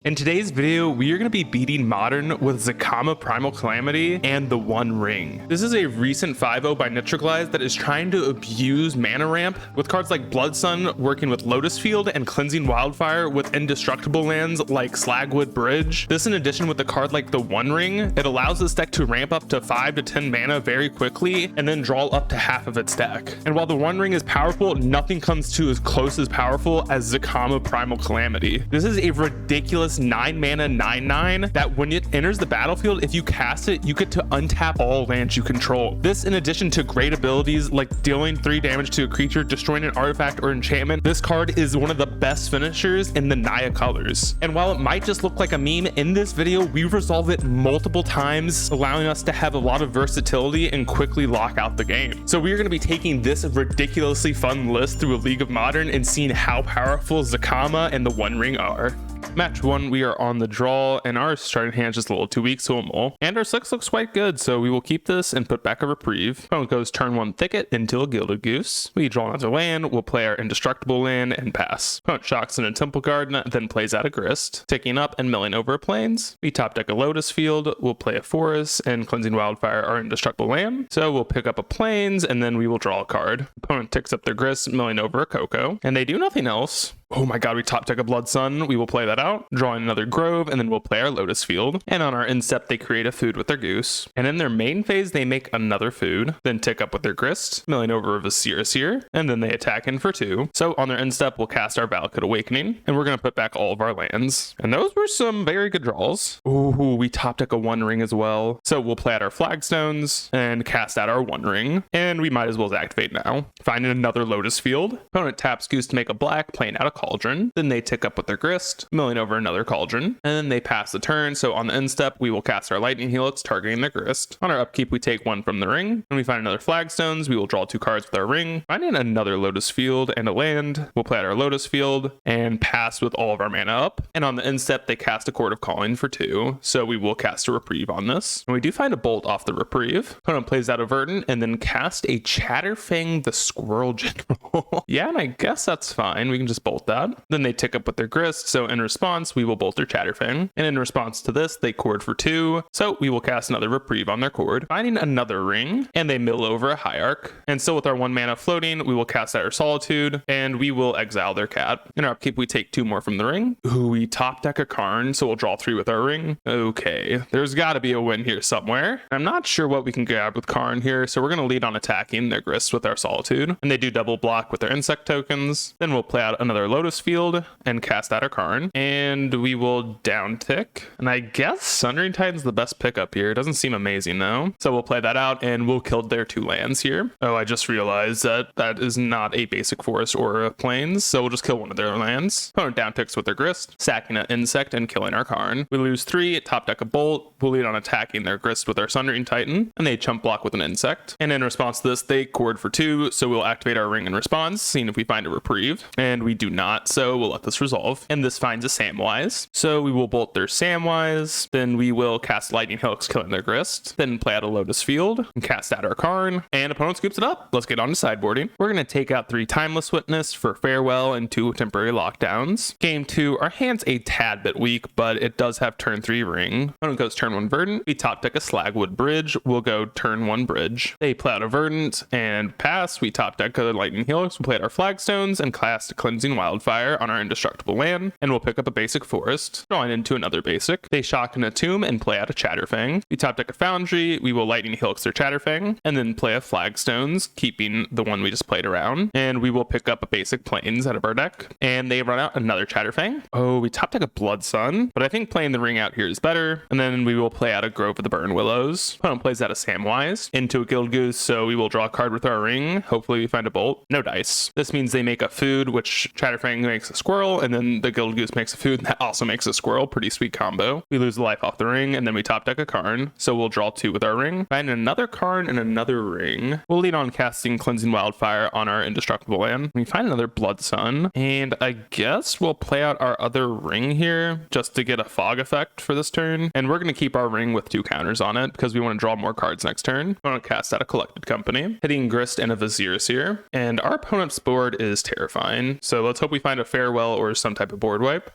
In today's video, we are going to be beating Modern with Zacama Primal Calamity and the One Ring. This is a recent 5-0 by Nitroglize that is trying to abuse mana ramp with cards like Blood Sun working with Lotus Field and Cleansing Wildfire with indestructible lands like Slagwood Bridge. This in addition with a card like the One Ring, it allows this deck to ramp up to 5 to 10 mana very quickly and then draw up to half of its deck. And while the One Ring is powerful, nothing comes to as close as powerful as Zacama Primal Calamity. This is a ridiculous 9 mana 9/9 that when it enters the battlefield, if you cast it, you get to untap all lands you control. This in addition to great abilities like dealing 3 damage to a creature, destroying an artifact or enchantment. This card is one of the best finishers in the Naya colors. And while it might just look like a meme, in this video we resolve it multiple times, allowing us to have a lot of versatility and quickly lock out the game. So we are going to be taking this ridiculously fun list through a League of Modern and seeing how powerful Zacama and the One Ring are. Match 1, we are on the draw, and our starting hand is just a little too weak, so we'll mull. And our 6 looks quite good, so we will keep this and put back a reprieve. Opponent goes turn 1 Thicket into a Gilded Goose. We draw another land, we'll play our indestructible land and pass. Opponent shocks in a Temple Garden, then plays out a Grist, ticking up and milling over plains. We top deck a Lotus Field, we'll play a Forest, and Cleansing Wildfire our indestructible land. So we'll pick up a Plains, and then we will draw a card. Opponent ticks up their Grist, milling over a Coco, and they do nothing else. Oh my god, we top deck a Blood Sun. We will play that out, drawing another Grove, and then we'll play our Lotus Field. And on our end step, they create a food with their Goose. And in their main phase, they make another food, then tick up with their Grist, milling over a Visir, and then they attack in for 2. So on their end step, we'll cast our Valakut Awakening, and we're going to put back all of our lands. And those were some very good draws. Ooh, we top deck a One Ring as well. So we'll play out our Flagstones and cast out our One Ring. And we might as well activate now. Finding another Lotus Field. Opponent taps Goose to make a black, playing out a Cauldron. Then they tick up with their Grist, milling over another Cauldron, and then they pass the turn. So on the end step, we will cast our Lightning Helix, targeting their Grist. On our upkeep, we take 1 from the ring. When we find another Flagstones, we will draw 2 cards with our ring. Finding another Lotus Field and a land, we'll play out our Lotus Field and pass with all of our mana up. And on the end step, they cast a Chord of Calling for 2. So we will cast a Reprieve on this. And we do find a Bolt off the Reprieve. Opponent plays out a Verdant and then cast a Chatterfang the Squirrel General. Yeah, and I guess that's fine. We can just bolt that. Then they tick up with their Grist, so in response, we will bolt their Chatterfang. And in response to this, they chord for 2, so we will cast another Reprieve on their chord, finding another ring, and they mill over a Hierarch. And still with our 1 mana floating, we will cast out our Solitude, and we will exile their cat. In our upkeep, we take 2 more from the ring. Ooh, we top deck a Karn, so we'll draw 3 with our ring. Okay, there's got to be a win here somewhere. I'm not sure what we can grab with Karn here, so we're going to lead on attacking their Grist with our Solitude. And they do double block with their insect tokens. Then we'll play out another Lotus Field and cast out our Karn, and we will down tick. And I guess Sundering Titan's the best pickup here. It doesn't seem amazing though, so we'll play that out and we'll kill their 2 lands here. Oh, I just realized that that is not a basic forest or a plains, so we'll just kill 1 of their lands. Opponent down ticks with their Grist, sacking an insect and killing our Karn. We lose 3, top deck a Bolt. We'll lead on attacking their Grist with our Sundering Titan, and they chump block with an insect. And in response to this, they chord for 2, so we'll activate our ring in response, seeing if we find a Reprieve, and we do not, so we'll let this resolve. And this finds a Samwise, so we will bolt their Samwise, then we will cast Lightning Helix, killing their Grist, then play out a Lotus Field and cast out our Karn, and opponent scoops it up. Let's get on to sideboarding. We're going to take out 3 Timeless Witness for Farewell and 2 Temporary Lockdowns. Game 2, our hand's a tad bit weak, but it does have turn 3 Ring. Opponent goes turn 1 Verdant. We top deck a Slagwood Bridge. We'll go turn 1 Bridge. They play out a Verdant and pass. We top deck a Lightning Helix. We'll play out our Flagstones and cast a Cleansing Wildfire on our indestructible land, and we'll pick up a basic Forest, drawing into another basic. They shock in a Tomb and play out a Chatterfang. We top deck a Foundry. We will Lightning Helix their Chatterfang, and then play a Flagstones, keeping the one we just played around, and we will pick up a basic Plains out of our deck, and they run out another Chatterfang. Oh, we top deck a Blood Sun, but I think playing the ring out here is better, and then we will play out a Grove of the Burn Willows. Opponent plays out a Samwise into a Guild Goose, so we will draw a card with our ring. Hopefully we find a Bolt. No dice. This means they make a food, which Chatterfang makes a squirrel, and then the Guild Goose makes a food that also makes a squirrel. Pretty sweet combo. We lose the life off the ring, and then we top deck a Karn, so we'll draw 2 with our ring. Find another Karn and another ring. We'll lead on casting Cleansing Wildfire on our indestructible land. We find another Blood Sun, and I guess we'll play out our other ring here just to get a fog effect for this turn. And we're going to keep our ring with 2 counters on it because we want to draw more cards next turn. I want to cast out a Collected Company, hitting Grist and a Visir here. And our opponent's board is terrifying, so let's hope hope we find a farewell or some type of board wipe.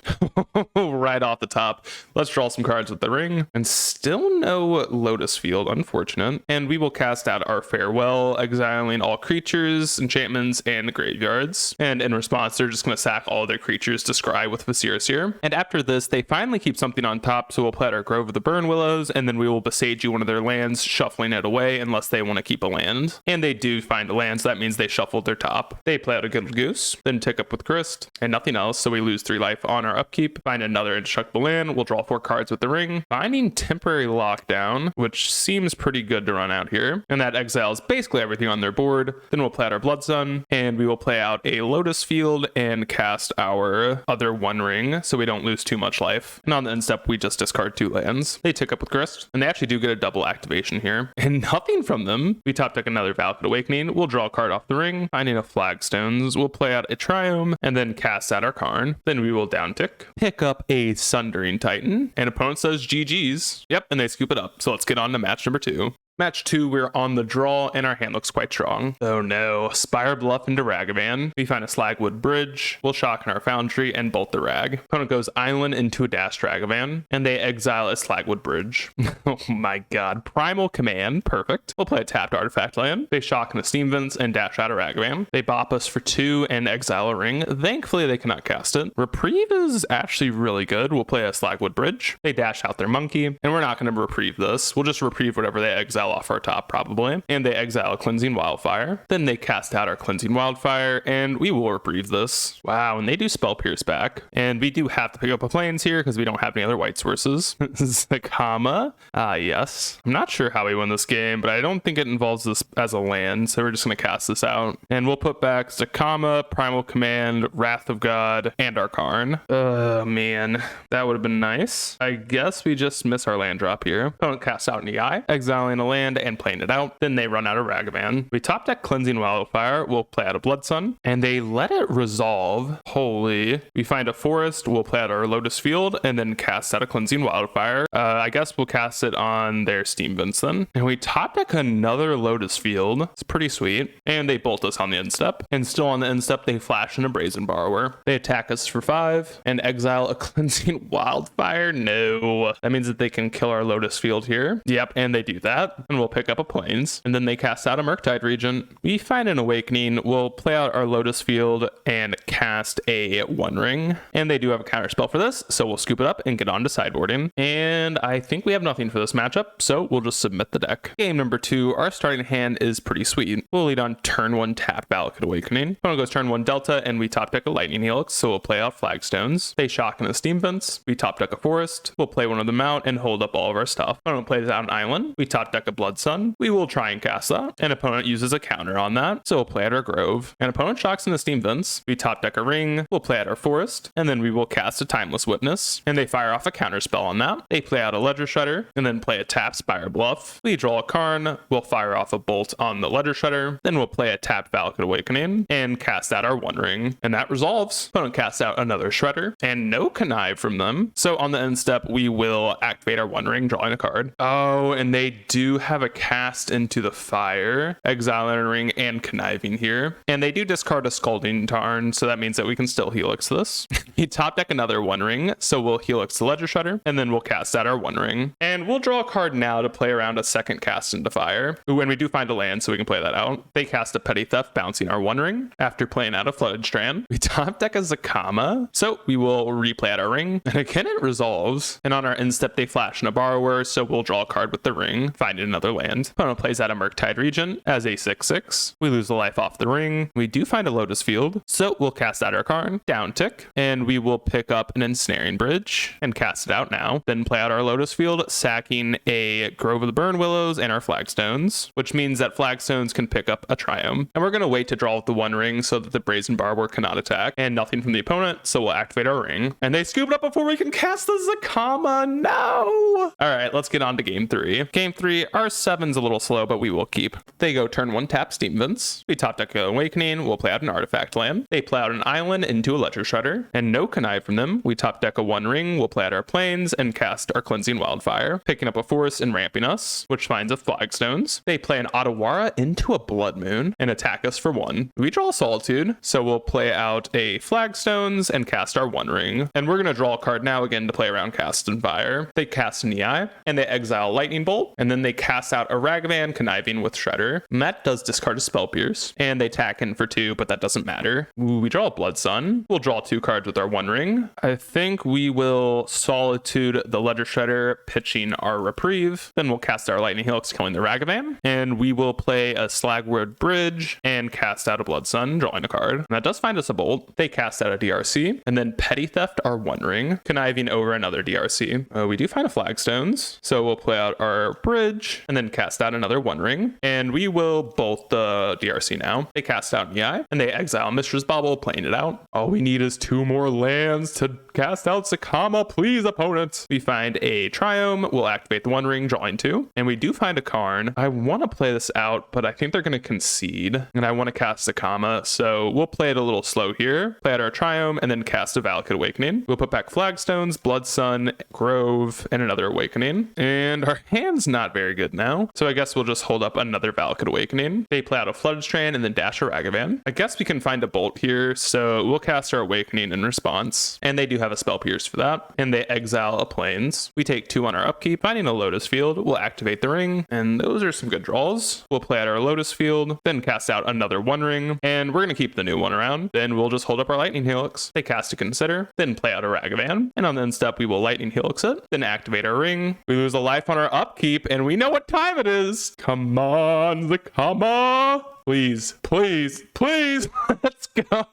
Right off the top. Let's draw some cards with the ring. And still no Lotus Field, unfortunate. And we will cast out our farewell, exiling all creatures, enchantments, and graveyards. And in response, they're just going to sack all their creatures to scry with Viserys here. And after this, they finally keep something on top, so we'll play out our Grove of the Burn Willows, and then we will besage you one of their lands, shuffling it away unless they want to keep a land. And they do find a land, so that means they shuffled their top. They play out a Good Goose, then tick up with Grist, and nothing else, so we lose 3 life on our upkeep. Find another indestructible land, we'll draw 4 cards with the ring. Finding Temporary Lockdown, which seems pretty good to run out here. And that exiles basically everything on their board. Then we'll play out our Blood Sun, and we will play out a Lotus Field and cast our other One Ring, so we don't lose too much life. And on the end step, we just discard 2 lands. They tick up with Grist, and they actually do get a double activation here. And nothing from them. We top deck another Valakut Awakening. We'll draw a card off the ring. Finding a Flagstones. We'll play out a Triome, and then cast out our Karn. Then we will down tick. Pick up a Sundering Titan. And opponent says GG's. Yep, and they scoop it up. So let's get on to match number 2. Match 2, we're on the draw, and our hand looks quite strong. Oh no, Spire Bluff into Ragavan. We find a Slagwood Bridge. We'll shock in our Foundry and bolt the Rag. Opponent goes Island into a dashed Ragavan, and they exile a Slagwood Bridge. Oh my god. Primal Command, perfect. We'll play a tapped artifact land. They shock in a Steam Vents and dash out a Ragavan. They bop us for 2 and exile a ring. Thankfully, they cannot cast it. Reprieve is actually really good. We'll play a Slagwood Bridge. They dash out their Monkey, and we're not going to reprieve this. We'll just reprieve whatever they exile off our top probably, and they exile a Cleansing Wildfire. Then they cast out our Cleansing Wildfire, and we will reprieve this. Wow, and they do Spell Pierce back, and we do have to pick up a plains here because we don't have any other white sources. Zakama, yes. I'm not sure how we win this game, but I don't think it involves this as a land, so we're just going to cast this out, and we'll put back Zakama, Primal Command, Wrath of God, and our Karn. Man, that would have been nice. I guess we just miss our land drop here. Opponent casts out an EI, exiling a land and playing it out. Then they run out of Ragavan. We top deck Cleansing Wildfire. We'll play out a Blood Sun, and they let it resolve. Holy. We find a forest. We'll play out our Lotus Field, and then cast out a Cleansing Wildfire. I guess we'll cast it on their Steam Vents then. And we top deck another Lotus Field. It's pretty sweet. And they bolt us on the end step. And still on the end step, they flash in a Brazen Borrower. They attack us for 5 and exile a Cleansing Wildfire. No. That means that they can kill our Lotus Field here. Yep, and they do that. And we'll pick up a plains, and then they cast out a Murktide Regent. We find an Awakening. We'll play out our Lotus Field and cast a One Ring, and they do have a counter spell for this, so we'll scoop it up and get on to sideboarding. And I think we have nothing for this matchup, so we'll just submit the deck. Game number 2, our starting hand is pretty sweet. We'll lead on turn 1 tap Valakut Awakening. Opponent goes turn 1 Delta, and we top deck a Lightning Helix, so we'll play out Flagstones. They shock in the Steam Vents. We top deck a Forest. We'll play one of them out and hold up all of our stuff. Opponent plays out an Island. We top deck a Blood Sun. We will try and cast that. An opponent uses a counter on that, so we'll play out our Grove. An opponent shocks in the Steam Vents. We top deck a Ring. We'll play out our Forest, and then we will cast a Timeless Witness, and they fire off a counter spell on that. They play out a Ledger Shudder, and then play a tap Spire Bluff. We draw a Karn. We'll fire off a Bolt on the Ledger Shudder. Then we'll play a tap Valakut Awakening and cast out our One Ring, and that resolves. Opponent casts out another Shredder, and no Connive from them. So on the end step, we will activate our One Ring, drawing a card. Oh, and they do have a cast into the fire, exiling a Ring, and conniving here. And they do discard a Scalding Tarn, so that means that we can still Helix this. You top deck another One Ring, so we'll Helix the Ledger Shudder, and then we'll cast out our One Ring. And we'll draw a card now to play around a second cast into fire. When we do find a land, so we can play that out. They cast a Petty Theft, bouncing our One Ring. After playing out a Flooded Strand, we top deck a Zakama, so we will replay out our Ring. And again, it resolves. And on our end step, they flash in a Borrower, so we'll draw a card with the Ring, find another land. Opponent plays out a Murktide Regent as a 6/6. We lose the life off the Ring. We do find a Lotus Field, so we'll cast out our Karn, down tick, and we will pick up an Ensnaring Bridge and cast it out now. Then play out our Lotus Field, sacking a Grove of the Burn Willows and our Flagstones, which means that Flagstones can pick up a Triome. And we're going to wait to draw with the One Ring so that the Brazen Borrower cannot attack, and nothing from the opponent, so we'll activate our Ring. And they scoop it up before we can cast the Zakama. No! All right, let's get on to game 3. Game 3, our 7's a little slow, but we will keep. They go turn 1 tap Steam Vents. We top deck Awakening. We'll play out an artifact land. They play out an island into a Ledger Shredder, and no Connive from them. We top deck a 1 ring. We'll play out our plains and cast our Cleansing Wildfire, picking up a forest and ramping us, which finds a Flagstones. They play an Otawara into a Blood Moon and attack us for 1. We draw Solitude, so we'll play out a Flagstones and cast our 1 ring. And we're going to draw a card now again to play around Cast and Fire. They cast an EI, and they exile Lightning Bolt, and then they cast out a Ragavan conniving with Shredder. And that does discard a Spell Pierce, and they attack in for 2, but that doesn't matter. Ooh, we draw a Blood Sun. We'll draw 2 cards with our 1 ring. I think we will Solitude the Ledger Shredder, pitching our Reprieve. Then we'll cast our Lightning Helix, killing the Ragavan, and we will play a Slagwood Bridge and cast out a Blood Sun, drawing a card. And that does find us a Bolt. They cast out a DRC, and then Petty Theft our 1 ring, conniving over another DRC. We do find a Flagstones, so we'll play out our Bridge and then cast out another 1 ring, and we will bolt the DRC now. They cast out an EI, and they exile Mistress Bauble, playing it out. All we need is 2 more lands to cast out Sakama, please, opponents. We find a Triome. We'll activate the 1 ring, drawing 2, and we do find a Karn. I want to play this out, but I think they're going to concede, and I want to cast Sakama, so we'll play it a little slow here. Play out our Triome, and then cast a Valakut Awakening. We'll put back Flagstones, Blood Sun, Grove, and another Awakening. And our hand's not very good now, so I guess we'll just hold up another Valakut Awakening. They play out a Flood Strand and then dash a Ragavan. I guess we can find a Bolt here, so we'll cast our Awakening in response. And they do have a Spell Pierce for that. And they exile a Plains. We take 2 on our upkeep. Finding a Lotus Field, we'll activate the ring, and those are some good draws. We'll play out our Lotus Field, then cast out another 1 ring, and we're going to keep the new one around. Then we'll just hold up our Lightning Helix. They cast a Consider, then play out a Ragavan, and on the end step we will Lightning Helix it, then activate our ring. We lose a life on our upkeep, and we know what time it is. Come on, Zakama. Please, please, please, let's go.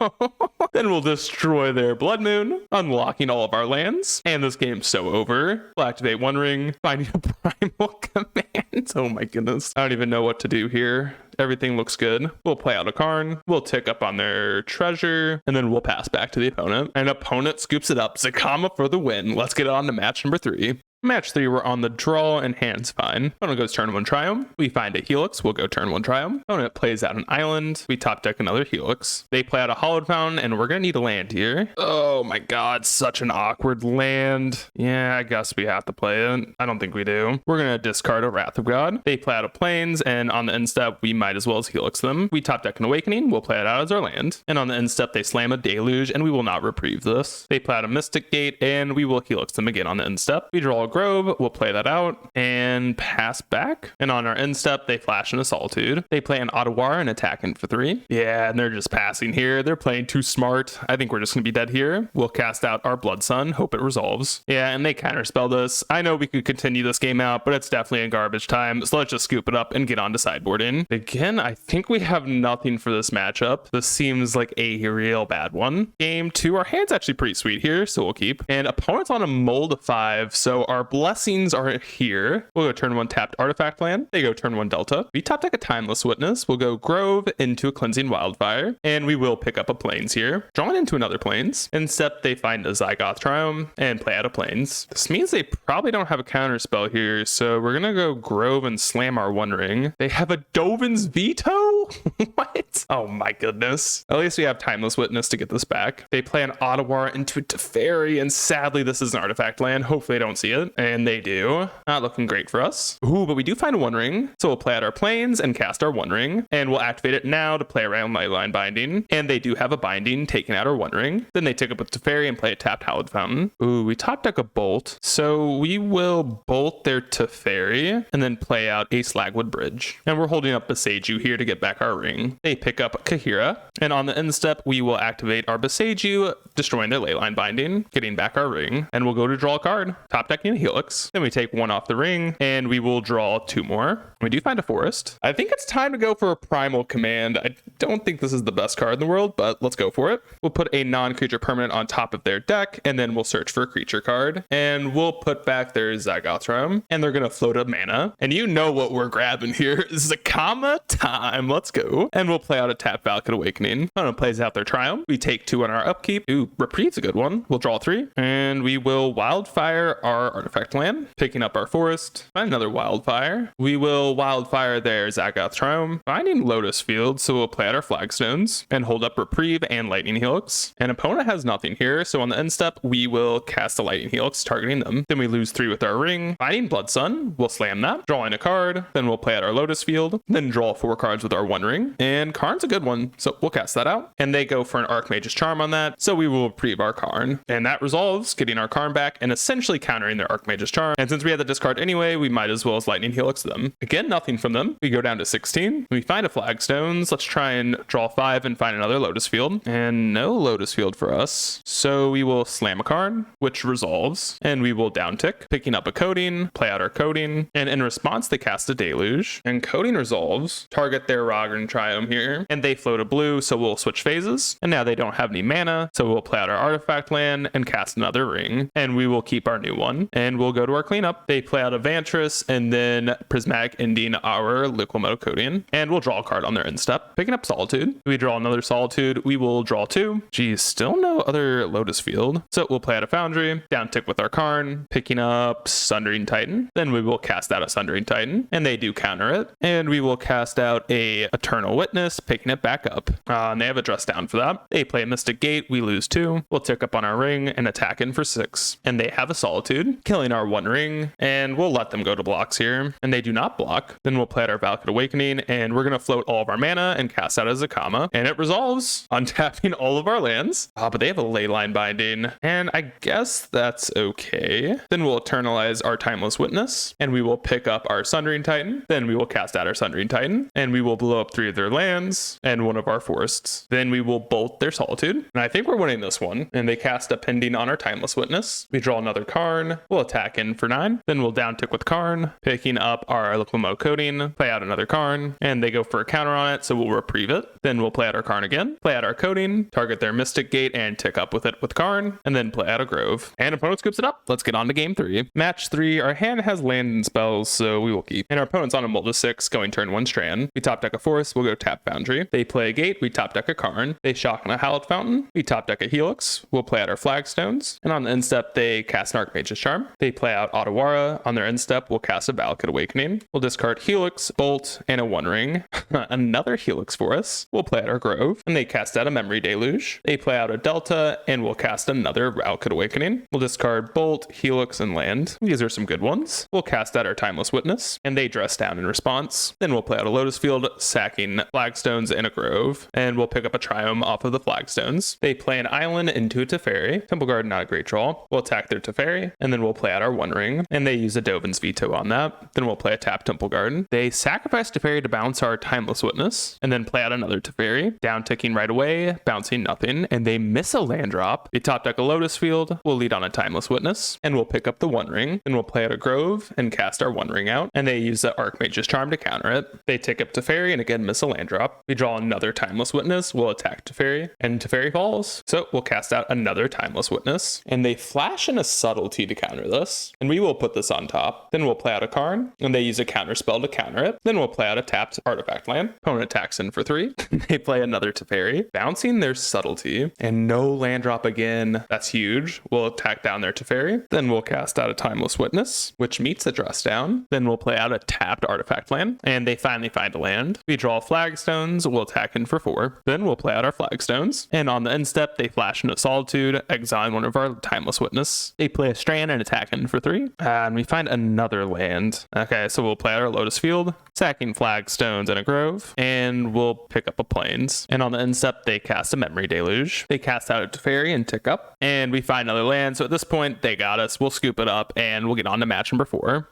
Then we'll destroy their Blood Moon, unlocking all of our lands. And this game's so over. We'll activate 1 ring, finding a Primal Command. Oh my goodness. I don't even know what to do here. Everything looks good. We'll play out a Karn. We'll tick up on their treasure, and then we'll pass back to the opponent. And opponent scoops it up. Zakama for the win. Let's get on to match number 3. Match 3, we're on the draw and hands fine. Opponent goes turn 1 Triome. We find a Helix. We'll go turn 1 Triome. Opponent plays out an island. We top deck another Helix. They play out a Hallowed Fountain, and we're going to need a land here. Oh my god, such an awkward land. Yeah, I guess we have to play it. I don't think we do. We're going to discard a Wrath of God. They play out a Plains, and on the end step, we might as well as Helix them. We top deck an Awakening. We'll play it out as our land. And on the end step, they slam a Deluge, and we will not reprieve this. They play out a Mystic Gate, and we will Helix them again on the end step. We draw a Grove. We'll play that out and pass back. And on our end step, they flash in a Solitude. They play an Otawara and attack in for 3. Yeah, and they're just passing here. They're playing too smart. I think we're just going to be dead here. We'll cast out our Blood Sun. Hope it resolves. Yeah, and they counterspell this. I know we could continue this game out, but it's definitely in garbage time. So let's just scoop it up and get on to sideboarding. Again, I think we have nothing for this matchup. This seems like a real bad one. Game 2, our hand's actually pretty sweet here, so we'll keep. And opponent's on a mold of 5, so our blessings are here. We'll go turn 1 tapped Artifact Land. They go turn 1 Delta. We top deck a Timeless Witness. We'll go Grove into a Cleansing Wildfire, and we will pick up a Plains here. Drawing into another Plains. Instead, they find a Zygoth Triome and play out a Plains. This means they probably don't have a counter spell here, so we're gonna go Grove and slam our 1 ring. They have a Dovin's Veto? What? Oh my goodness. At least we have Timeless Witness to get this back. They play an Otawara into a Teferi, and sadly this is an artifact land. Hopefully they don't see it, and they do. Not looking great for us. Ooh, but we do find a 1 ring, so we'll play out our Plains and cast our 1 ring, and we'll activate it now to play around Lightline Binding, and they do have a Binding, taking out our 1 ring. Then they take up with Teferi and play a tapped Hallowed Fountain. Ooh, we top deck a Bolt, so we will bolt their Teferi and then play out a Slagwood Bridge. And we're holding up Beseiju here to get back our ring. They pick up Kahira, and on the end step, we will activate our Beseiju, destroying their Leyline Binding, getting back our ring, and we'll go to draw a card, top decking a Helix. Then we take 1 off the ring, and we will draw 2 more. We do find a Forest. I think it's time to go for a Primal Command. I don't think this is the best card in the world, but let's go for it. We'll put a non-creature permanent on top of their deck, and then we'll search for a creature card, and we'll put back their Zygoth Triome, and they're going to float a mana. And you know what we're grabbing here. Zakama time. Let's go. And we'll play out a tap Valakut Awakening. Opponent plays out their Triumph. We take 2 on our upkeep. Ooh, Reprieve's a good one. We'll draw 3. And we will Wildfire our artifact land, picking up our forest. Find another Wildfire. We will Wildfire their Zaggoth Triumph, finding Lotus Field, so we'll play out our Flagstones and hold up Reprieve and Lightning Helix. And opponent has nothing here, so on the end step, we will cast a Lightning Helix, targeting them. Then we lose 3 with our ring. Finding Blood Sun, we'll slam that, drawing a card. Then we'll play out our Lotus Field, then draw 4 cards with our One Ring. And Karn's a good one, so we'll cast that out. And they go for an Archmage's Charm on that, so we will Reprieve our Karn. And that resolves, getting our Karn back and essentially countering their Archmage's Charm. And since we had the discard anyway, we might as well as Lightning Helix them. Again, nothing from them. We go down to 16. We find a Flagstones. Let's try and draw 5 and find another Lotus Field. And no Lotus Field for us. So we will slam a card, which resolves. And we will downtick, picking up a Coding, play out our Coding. And in response, they cast a Deluge. And Coding resolves, target their Roggen Triumph here. And they float a blue, so we'll switch phases. And now they don't have any mana, so we'll play out our artifact land and cast another ring. And we will keep our new one. And we'll go to our cleanup. They play out a Vantress and then Prismatic ending our Liquimetal Codian. And we'll draw a card on their end step. Picking up Solitude. We draw another Solitude. We will draw 2. Geez, still no other Lotus Field. So we'll play out a Foundry, downtick with our Karn, picking up Sundering Titan. Then we will cast out a Sundering Titan, and they do counter it. And we will cast out a Eternal Witness, picking it back up. And they have a dress down for that. They play a Mystic Gate. We lose 2. We'll tick up on our ring and attack in for 6. And they have a Solitude, killing our One Ring. And we'll let them go to blocks here. And they do not block. Then we'll play out our Valakut Awakening, and we're going to float all of our mana and cast out a Zakama. And it resolves, untapping all of our lands. But they have a Leyline Binding, and I guess that's okay. Then we'll eternalize our Timeless Witness, and we will pick up our Sundering Titan. Then we will cast out our Sundering Titan, and we will blow up 3 of their lands and 1 of our forests. Then we will bolt their Solitude, and I think we're winning this one. And they cast a Pending on our Timeless Witness. We draw another Karn. We'll attack in for 9. Then we'll downtick with Karn, picking up our Liquimetal Coding, play out another Karn, and they go for a counter on it, so we'll Reprieve it. Then we'll play out our Karn again, play out our Coding, target their Mystic Gate, and tick up with it with Karn, and then play out a Grove. And opponent scoops it up. Let's get on to game 3. Match 3, our hand has land and spells, so we will keep. And our opponent's on a Multi 6, going turn 1 Strand. We top deck a Forest, we'll go tap Foundry. They play a Gate, we top deck a Karn. They shock on a Hallowed Fountain, we top deck a Helix. We'll play out our Flagstones. And on the end step, they cast an Archmage's Charm. They play out Otawara. On their end step, we'll cast a Valakut Awakening. We'll discard Helix, Bolt, and a One Ring. Another Helix for us. We'll play out our Grove, and they cast out a Memory Deluge. They play out a Delta, and we'll cast another Valakut Awakening. We'll discard Bolt, Helix, and land. These are some good ones. We'll cast out our Timeless Witness, and they dress down in response. Then we'll play out a Lotus Field, sacking Flagstones and a Grove, and we'll pick up a Triumph off of the Flagstones. They play an Island into a Teferi. Temple Guard, not a great draw. We'll attack their Teferi, and then we'll play out our One Ring, and they use a Dovin's Veto on that. Then we'll play a tap Temple Guard. They sacrifice Teferi to bounce our Timeless Witness, and then play out another Teferi, down ticking right away, bouncing nothing, and they miss a land drop. They top deck a Lotus Field, we'll lead on a Timeless Witness, and we'll pick up the One Ring. Then we'll play out a Grove and cast our One Ring out, and they use the Archmage's Charm to counter it. They tick up Teferi and again miss a land drop. We draw another Timeless Witness, we'll attack Teferi, and Teferi falls. So we'll cast out another Timeless Witness, and they flash in a Subtlety to counter this, and we will put this on top. Then we'll play out a Karn, and they use a counter spell to counter it. Then we'll play out a tapped artifact land. Opponent attacks in for 3. They play another Teferi, bouncing their Subtlety, and no land drop again. That's huge. We'll attack down their Teferi. Then we'll cast out a Timeless Witness, which meets the dress down. Then we'll play out a tapped artifact land, and they finally find a land. We draw Flagstones, we'll attack in for 4. Then we'll play out our Flagstones, and on the end step, they flash into Solitude, exiling one of our Timeless Witness. They play a Strand and attack in for 3. And we find another land. Okay, so we'll play out our Lotus Field, sacking Flagstones and a Grove, and we'll pick up a Plains. And on the end step, they cast a Memory Deluge. They cast out a Teferi and tick up, and we find another land. So at this point, they got us. We'll scoop it up, and we'll get on to match number 4.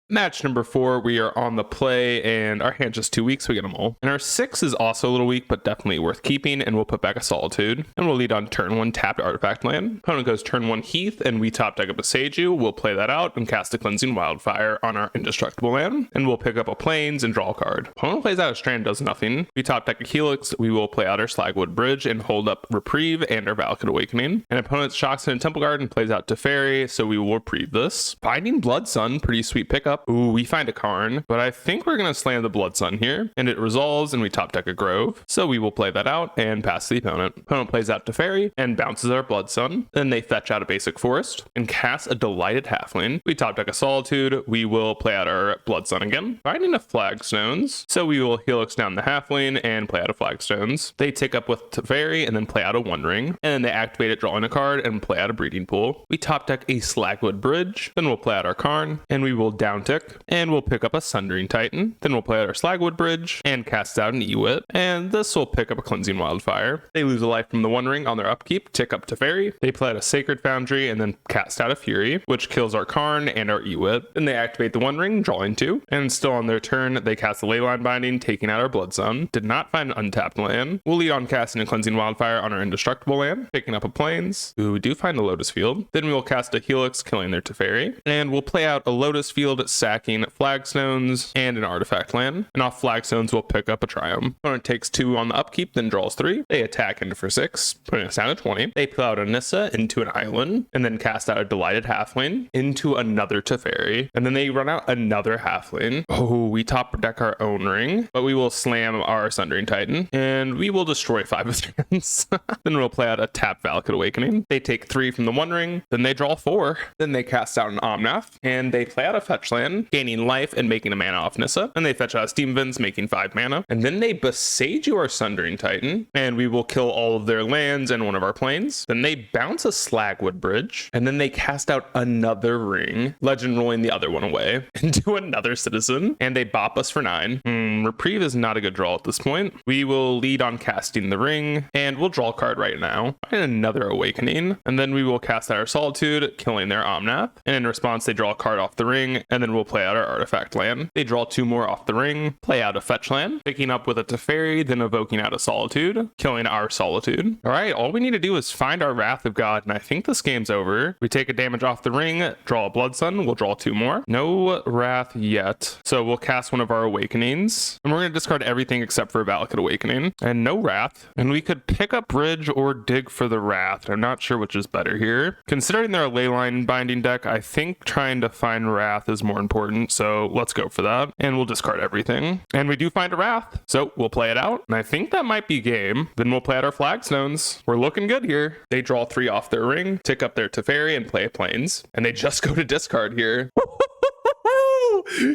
Match number 4, we are on the play, and our hand just 2 weeks, we get them all. And our 6 is also a little weak, but definitely worth keeping, and we'll put back a Solitude. And we'll lead on turn 1 tapped artifact land. Opponent goes turn 1 Heath, and we top deck up a Seiju. We'll play that out and cast a Cleansing Wildfire on our indestructible land. And we'll pick up a Plains and draw a card. Opponent plays out a Strand, does nothing. We top deck a Helix. We will play out our Slagwood Bridge and hold up Reprieve and our Valakut Awakening. And opponent shocks in a Temple Guard and plays out Teferi, so we will reprieve this. Finding Blood Sun, pretty sweet pickup. up. Ooh, we find a Karn, but I think we're going to slam the Blood Sun here, and it resolves, and we top deck a Grove. So we will play that out and pass the opponent. Opponent plays out Teferi and bounces our Blood Sun. Then they fetch out a basic forest and cast a Delighted Halfling. We top deck a Solitude. We will play out our Blood Sun again, finding a Flagstones. So we will Helix down the Halfling and play out a Flagstones. They take up with Teferi and then play out a One Ring, and then they activate it, drawing a card, and play out a Breeding Pool. We top deck a Slagwood Bridge. Then we'll play out our Karn, and we will down tick, and we'll pick up a Sundering Titan. Then we'll play out our Slagwood Bridge and cast out an Izzet, and this will pick up a Cleansing Wildfire. They lose a life from the One Ring on their upkeep, tick up Teferi. They play out a Sacred Foundry and then cast out a Fury, which kills our Karn and our Izzet. Then they activate the One Ring, drawing 2, and still on their turn, they cast the Leyline Binding, taking out our Blood Sun. Did not find an untapped land. We'll lead on casting a Cleansing Wildfire on our Indestructible land, picking up a Plains. Ooh, we do find a Lotus Field. Then we will cast a Helix, killing their Teferi, and we'll play out a Lotus Field, sacking Flagstones and an Artifact land. And off Flagstones, we'll pick up a Triumph. Opponent takes 2 on the upkeep, then draws 3. They attack into for 6, putting us down to 20. They play out a Nissa into an island, and then cast out a Delighted Halfling into another Teferi, and then they run out another Halfling. Oh, we top deck our own ring, but we will slam our Sundering Titan, and we will destroy 5 of theirs. Then we'll play out a tap Valakut Awakening. They take 3 from the One Ring, then they draw 4. Then they cast out an Omnath, and they play out a fetch land, gaining life and making a mana off Nissa. And they fetch out a Steam Vents, making 5 mana. And then they Besage our Sundering Titan, and we will kill all of their lands and one of our planes. Then they bounce a Slagwood Bridge, and then they cast out another ring, legend rolling the other one away into another citizen, and they bop us for 9. Reprieve is not a good draw at this point. We will lead on casting the ring, and we'll draw a card right now, and another Awakening, and then we will cast out our Solitude, killing their Omnath, and in response they draw a card off the ring, and then we'll play out our Artifact land. They draw 2 more off the ring, play out a fetch land, picking up with a Teferi, then evoking out a Solitude, killing our Solitude. All right, all we need to do is find our Wrath of God, and I think this game's over. We take a damage off the ring, draw a Blood Sun, we'll draw 2 more. No Wrath yet, so we'll cast one of our Awakenings, and we're going to discard everything except for a Valakut Awakening, and no Wrath. And we could pick up Bridge or dig for the Wrath. I'm not sure which is better here. Considering they're a Leyline Binding deck, I think trying to find Wrath is more important, so let's go for that. And we'll discard everything. And we do find a Wrath, so we'll play it out. And I think that might be game. Then we'll play out our Flagstones. We're looking good here. They draw 3 off their ring, tick up their Teferi, and play Plains. And they just go to discard here.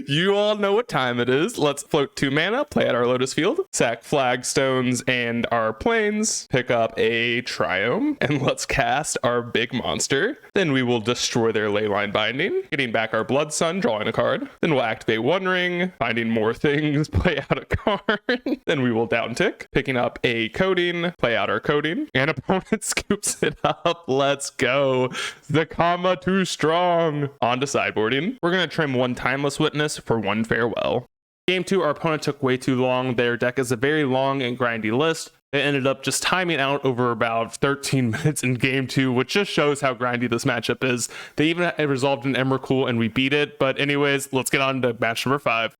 You all know what time it is. Let's float 2 mana, play out our Lotus Field, sack Flagstones and our Plains, pick up a Triumph, and let's cast our big monster. Then we will destroy their Leyline Binding, getting back our Blood Sun, drawing a card. Then we'll activate One Ring, finding more things, play out a card. Then we will down tick, picking up a Coding, play out our Coding, and opponent scoops it up. Let's go. The comma too strong. On to sideboarding. We're going to trim 1 Timeless Witness for 1 Farewell. Game 2, our opponent took way too long. Their deck is a very long and grindy list. They ended up just timing out over about 13 minutes in game 2, which just shows how grindy this matchup is. They even resolved an Emrakul and we beat it. But anyways, let's get on to match number 5.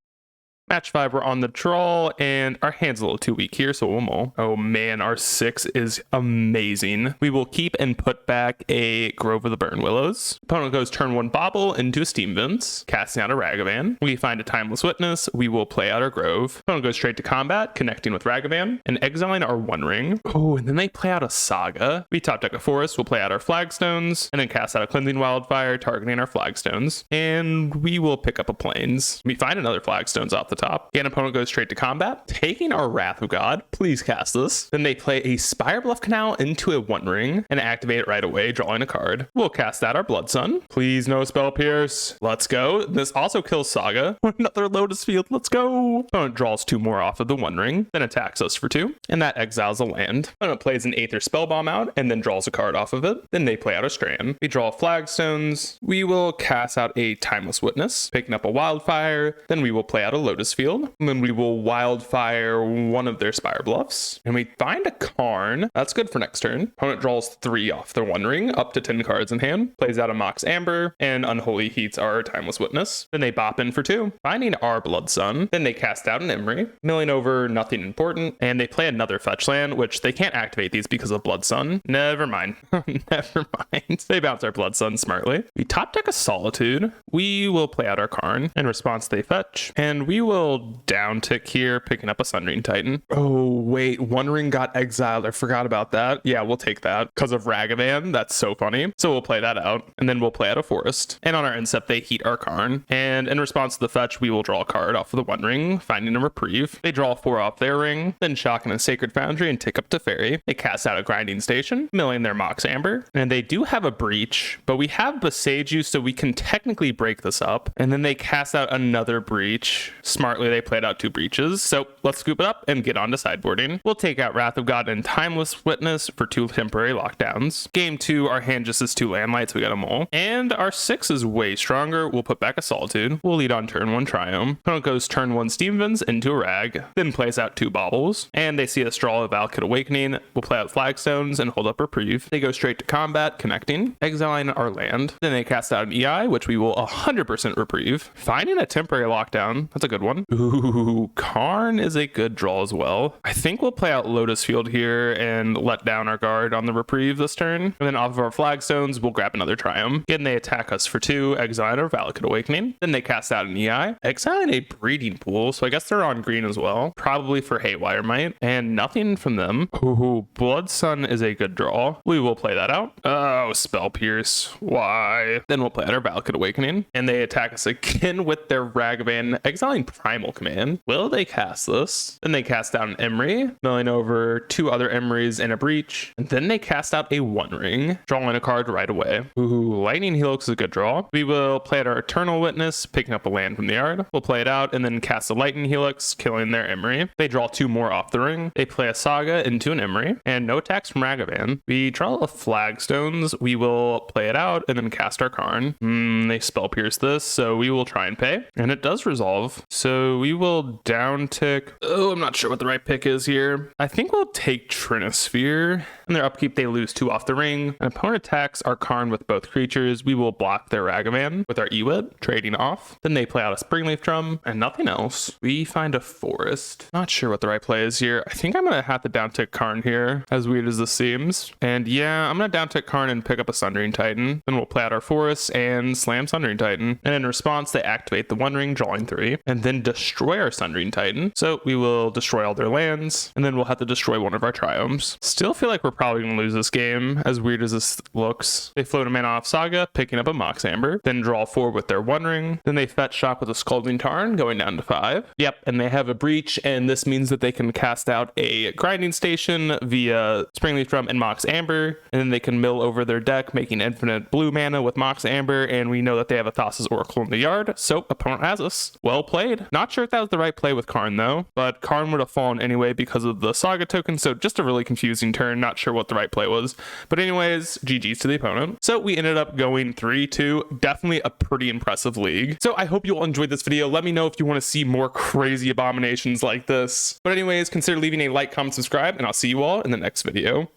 Match 5, we're on the draw, and our hand's a little too weak here, so we'll mull. Oh man, our 6 is amazing. We will keep and put back a Grove of the Burn Willows. Opponent goes turn 1 Bobble into a Steam Vents, casting out a Ragavan. We find a Timeless Witness. We will play out our Grove. Opponent goes straight to combat, connecting with Ragavan, and exiling our One Ring. Oh, and then they play out a Saga. We top deck a Forest. We'll play out our Flagstones, and then cast out a Cleansing Wildfire, targeting our Flagstones. And we will pick up a Plains. We find another Flagstones off the top. Again, opponent goes straight to combat, taking our Wrath of God. Please cast this. Then they play a Spirebluff Canal into a One Ring and activate it right away, drawing a card. We'll cast out our Blood Sun. Please no Spell Pierce. Let's go. This also kills Saga. Another Lotus Field. Let's go. Opponent draws 2 more off of the One Ring, then attacks us for 2, and that exiles a land. Opponent plays an Aether Spellbomb out and then draws a card off of it. Then they play out a Strand. We draw Flagstones. We will cast out a Timeless Witness, picking up a Wildfire. Then we will play out a Lotus Lotus Field. And then we will Wildfire one of their Spire Bluffs. And we find a Karn. That's good for next turn. Opponent draws 3 off their One Ring, up to 10 cards in hand. Plays out a Mox Amber, and Unholy Heats our Timeless Witness. Then they bop in for 2, finding our Blood Sun. Then they cast out an Emery, milling over nothing important, and they play another fetch land, which they can't activate these because of Blood Sun. Never mind. Never mind. They bounce our Blood Sun smartly. We top deck a Solitude. We will play out our Karn. In response, they fetch, and we will down tick here, picking up a Sundering Titan. Oh, wait, One Ring got exiled. I forgot about that. Yeah, we'll take that because of Ragavan. That's so funny. So we'll play that out, and then we'll play out a Forest. And on our incept, they heat our Karn. And in response to the fetch, we will draw a card off of the One Ring, finding a Reprieve. They draw 4 off their ring, then shock in a Sacred Foundry and tick up to Fairy. They cast out a Grinding Station, milling their Mox Amber. And they do have a Breach, but we have Boseiju, so we can technically break this up. And then they cast out another Breach. Smartly, they played out 2 breaches. So let's scoop it up and get on to sideboarding. We'll take out Wrath of God and Timeless Witness for 2 temporary lockdowns. Game 2, our hand just has 2 Landlights. We got them all. And our 6 is way stronger. We'll put back a Solitude. We'll lead on turn 1 Triumph. Opponent goes turn 1 Steamvins into a Rag, then plays out 2 Baubles. And they see a Straw of Valakut Awakening. We'll play out Flagstones and hold up Reprieve. They go straight to combat, connecting, exiling our land. Then they cast out an EI, which we will 100% Reprieve. Finding a temporary lockdown. That's a good one. Ooh, Karn is a good draw as well. I think we'll play out Lotus Field here and let down our guard on the Reprieve this turn. And then off of our Flagstones, we'll grab another Triumph. Again, they attack us for 2, exiling our Valakut Awakening. Then they cast out an EI, exiling a Breeding Pool. So I guess they're on green as well. Probably for Haywire Might. And nothing from them. Ooh, Blood Sun is a good draw. We will play that out. Oh, Spell Pierce. Why? Then we'll play out our Valakut Awakening. And they attack us again with their Ragavan, exiling Primal Command. Will they cast this? Then they cast out an Emery, milling over 2 other Emerys and a Breach. And then they cast out a One Ring, drawing a card right away. Ooh, Lightning Helix is a good draw. We will play out our Eternal Witness, picking up a land from the yard. We'll play it out and then cast a Lightning Helix, killing their Emery. They draw 2 more off the ring. They play a Saga into an Emery, and no attacks from Ragavan. We draw a Flagstones. We will play it out and then cast our Karn. They Spell Pierce this, so we will try and pay. And it does resolve. So we will down tick. Oh, I'm not sure what the right pick is here. I think we'll take Trinisphere. In their upkeep, they lose 2 off the ring. An opponent attacks our Karn with both creatures. We will block their Ragavan with our Ewit, trading off. Then they play out a Springleaf Drum and nothing else. We find a Forest. Not sure what the right play is here. I think I'm going to have to down tick Karn here, as weird as this seems. And yeah, I'm going to down tick Karn and pick up a Sundering Titan. Then we'll play out our Forest and slam Sundering Titan. And in response, they activate the One Ring, drawing 3, and then destroy our Sundering Titan. So we will destroy all their lands, and then we'll have to destroy one of our Triumphs. Still feel like we're probably going to lose this game, as weird as this looks. They float a mana off Saga, picking up a Mox Amber, then draw 4 with their One Ring. Then they fetch shock with a Scalding Tarn, going down to 5. Yep, and they have a Breach, and this means that they can cast out a Grinding Station via Springleaf Drum and Mox Amber, and then they can mill over their deck, making infinite blue mana with Mox Amber, and we know that they have a Thassa's Oracle in the yard, so opponent has us. Well played. Not sure if that was the right play with Karn though, but Karn would have fallen anyway because of the Saga token, so just a really confusing turn. Not sure what the right play was, but anyways, GG's to the opponent. So we ended up going 3-2. Definitely a pretty impressive league. So I hope you all enjoyed this video. Let me know if you want to see more crazy abominations like this. But anyways, consider leaving a like, comment, subscribe, and I'll see you all in the next video.